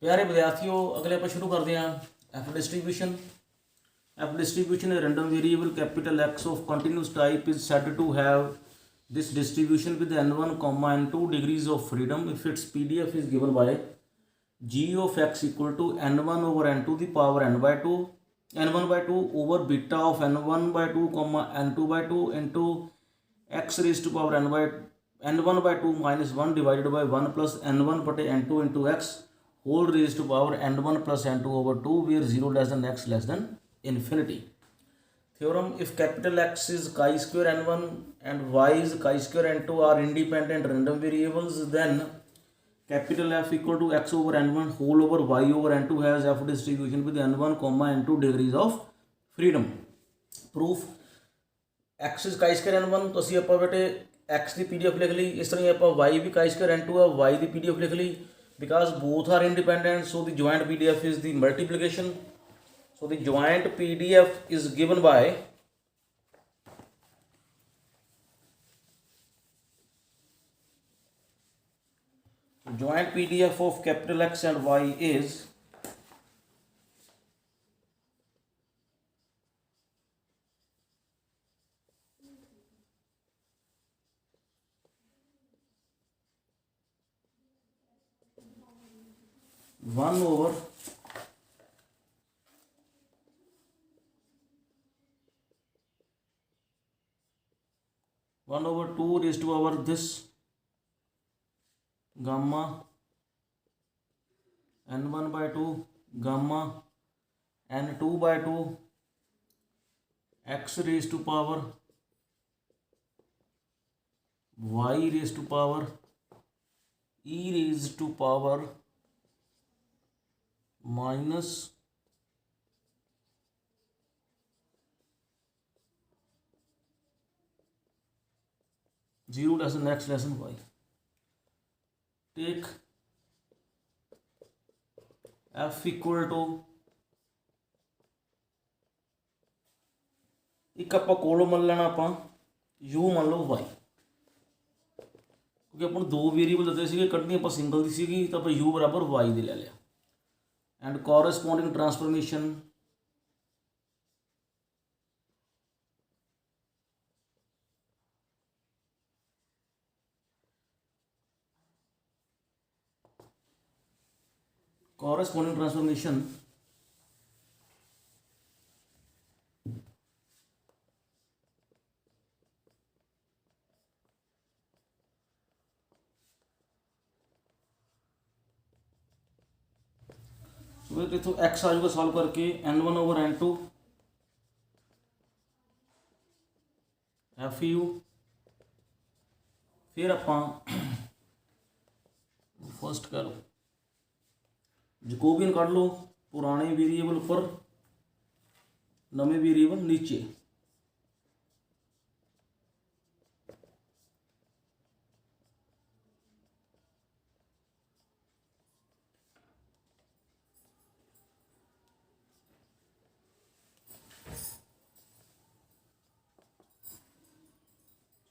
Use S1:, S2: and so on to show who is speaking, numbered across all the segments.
S1: प्यारे विद्यार्थियों, अगले आप शुरू करते हैं F distribution. F distribution random variable capital X of continuous type is said to have this distribution with n1 comma n2 degrees of freedom if its pdf is given by g of x equal to n1 over n2 the power n by 2 n1 by 2 over beta of n1 by 2 comma n2 by 2 into x raised to power n1 by 2 minus 1 divided by 1 plus n1 बटे n2 into x whole raised to power n1 plus n2 over 2 where 0 less than x less than infinity. Theorem: if capital X is chi-square n1 and y is chi-square n2 are independent random variables, then capital F equal to x over n1 whole over y over n2 has f distribution with n1 comma n2 degrees of freedom. Proof: x is chi-square n1 तो ਅਸੀਂ ਆਪਾਂ ਬੇਟੇ x ਦੀ PDF ਲਿਖ ਲਈ, ਇਸ ਤਰ੍ਹਾਂ ਹੀ ਆਪਾਂ y ਵੀ chi-square n2 ਹੈ y ਦੀ PDF ਲਿਖ ਲਈ, because both are independent, so the joint PDF is the multiplication. So the joint PDF is given by joint PDF of capital X and Y is one over 2 raised to power this gamma n1 by 2 gamma n2 by 2 x raised to power y raised to power e raised to power minus 0 less than x less than y. Take f equal to एक ਆਪਾਂ ਕੋਲੋਂ ਮੰਨ ਲੈਣਾ ਆਪਾਂ u ਮੰਨ ਲਓ y, ਕਿਉਂਕਿ ਆਪਾਂ ਨੂੰ ਦੋ ਵੇਰੀਏਬਲ ਦਿੱਤੇ ਸੀਗੇ, ਕੱਢਣੀ ਆਪਾਂ ਸਿੰਗਲ ਦੀ ਸੀਗੀ ਤਾਂ ਆਪਾਂ u ਬਰਾਬਰ y ਦੇ ਲੈ ਲਿਆ। ਐਂਡ ਕੋਰਸਪੋਂਡਿੰਗ ਟ੍ਰਾਂਸਫਰਮੇਸ਼ਨ इतों x आ जाएगा सॉल्व करके n1 over n2 fu, फिर आप फर्स्ट कह लो जकोबियन कढ़ लो, पुराने वेरीएबल उपर नवे वेरीएबल नीचे।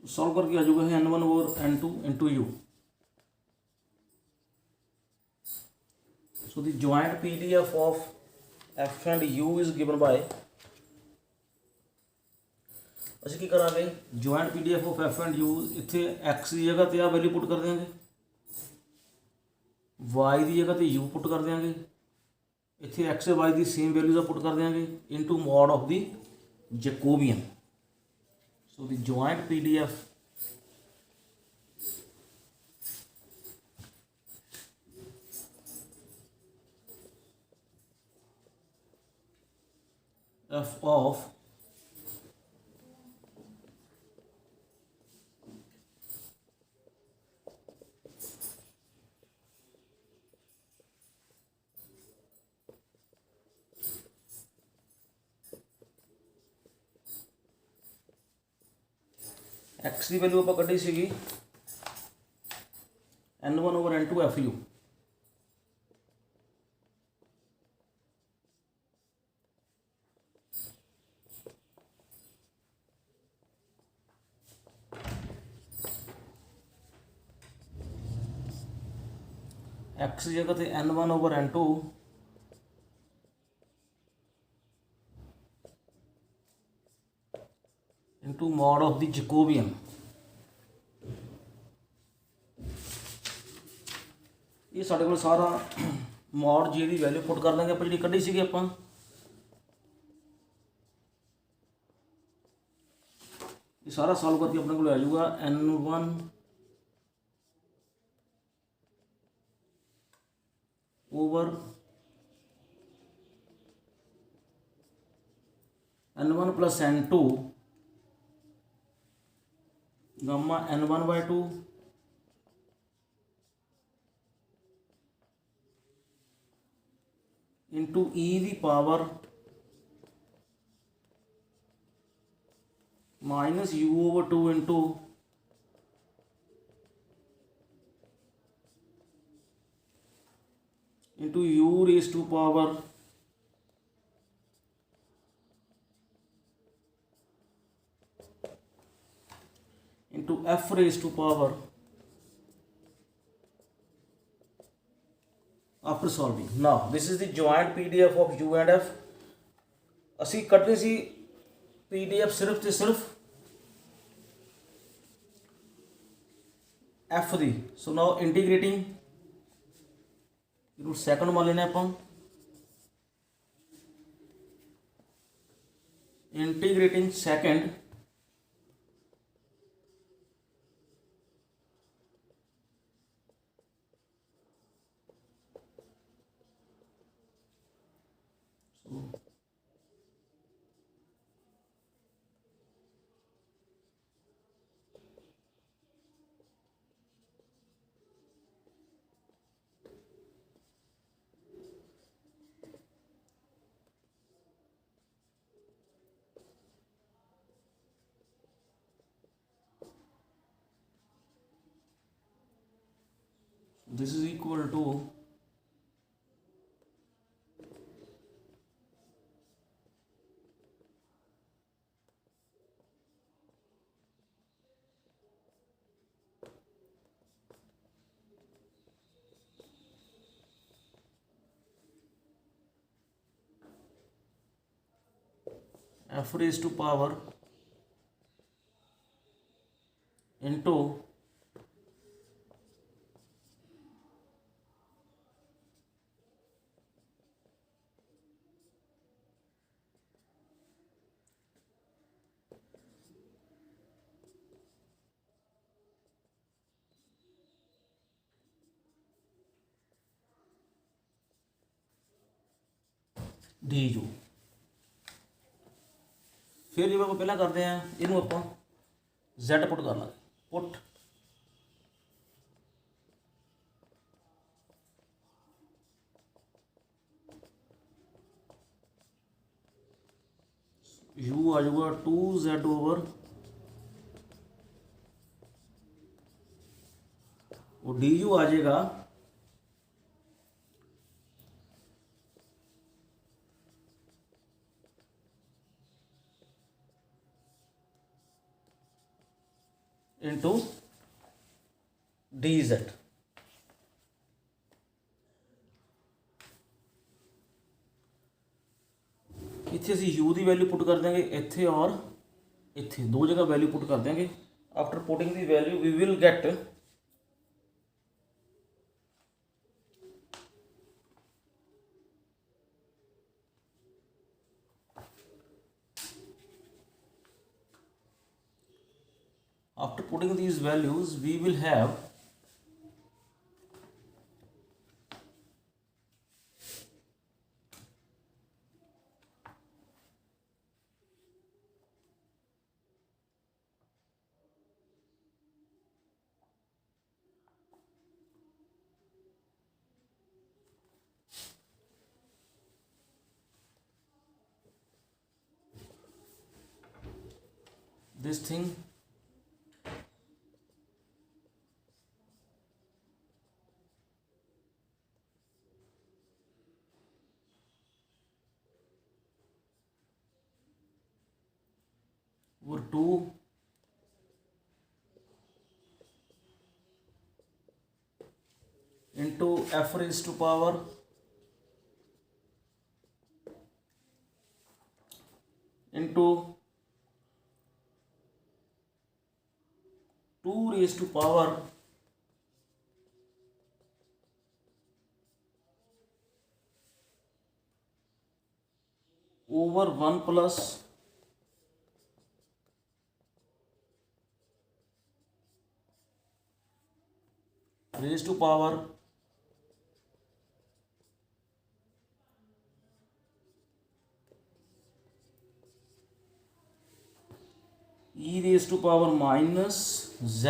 S1: सॉल्व करके आ जाएगा n1 over n2 into u. So the joint PDF of f and u is given by, ਅਸੀਂ ਕੀ ਕਰਾਂਗੇ joint PDF of f and u ਇੱਥੇ x ਦੀ ਜਗ੍ਹਾ ਤੇ ਆ ਵੈਲਿਊ ਪੁੱਟ ਕਰ ਦਿਆਂਗੇ, y ਦੀ ਜਗ੍ਹਾ ਤੇ u ਪੁੱਟ ਕਰ ਦਿਆਂਗੇ, ਇੱਥੇ x ਤੇ y ਦੀ ਸੇਮ ਵੈਲਿਊ ਦਾ ਪੁੱਟ ਕਰ ਦਿਆਂਗੇ into mod of the Jacobian. So the joint PDF f of x की वैल्यू आप कढ़ी सी n1 over n2 fu, x की जगह पे n1/n2 into mod of the Jacobian. ये साढ़े को सारा मॉड जी की वैल्यू पुट कर देंगे आप जी कढ़ी सी आप ये सारा सॉल्व करके अपने को आ जाऊगा n1 over n1 plus n2 gamma n1/2 into e the power minus u/2 into u raise to power into f raise to power after solving. Now this is the joint PDF of u and f। असी कटनी सी PDF सिर्फ तो सिर्फ f दी। So now integrating root second मान लेने आप integrating second this is equal to f raised to power into du। फिर जो आप पहला करते हैं इनू आप z पुट कर लेंगे पुट u आ जाऊगा 2z ओवर वो du आ जाएगा इंटू dz। इतने असी u की वैल्यू पुट कर देंगे इत्थे और इत्थे दो जगह वैल्यू पुट कर देंगे। After putting the value we will get after putting these values we will have this thing over 2 into into f raised to power into 2 raised to power over 1 plus raised to power e raised to power minus z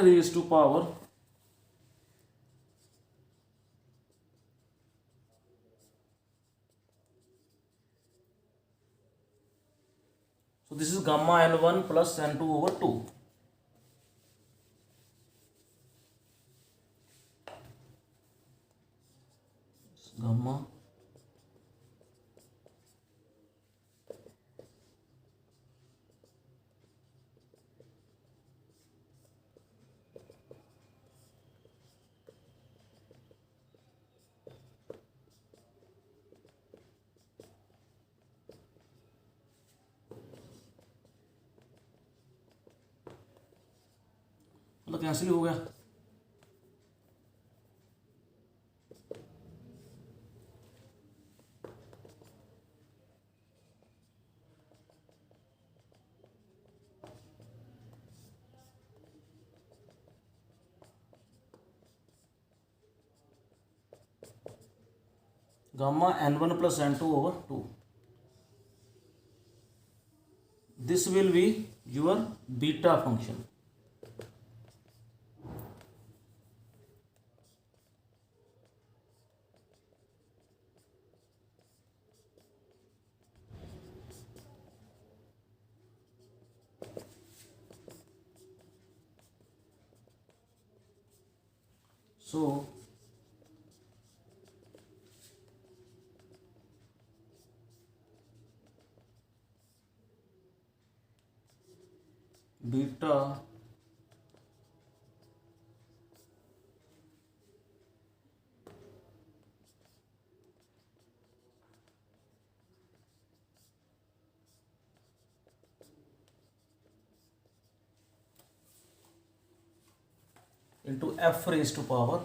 S1: raised to power so this is gamma n1 plus n2 over 2. Gamma मतलब cancel हो गया. Gamma n1 plus n2 over 2. This will be your beta function. So beta into f raised to power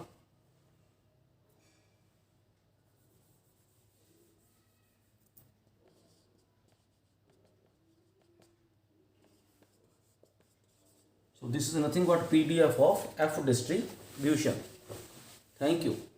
S1: so this is nothing but PDF of f distribution. Thank you.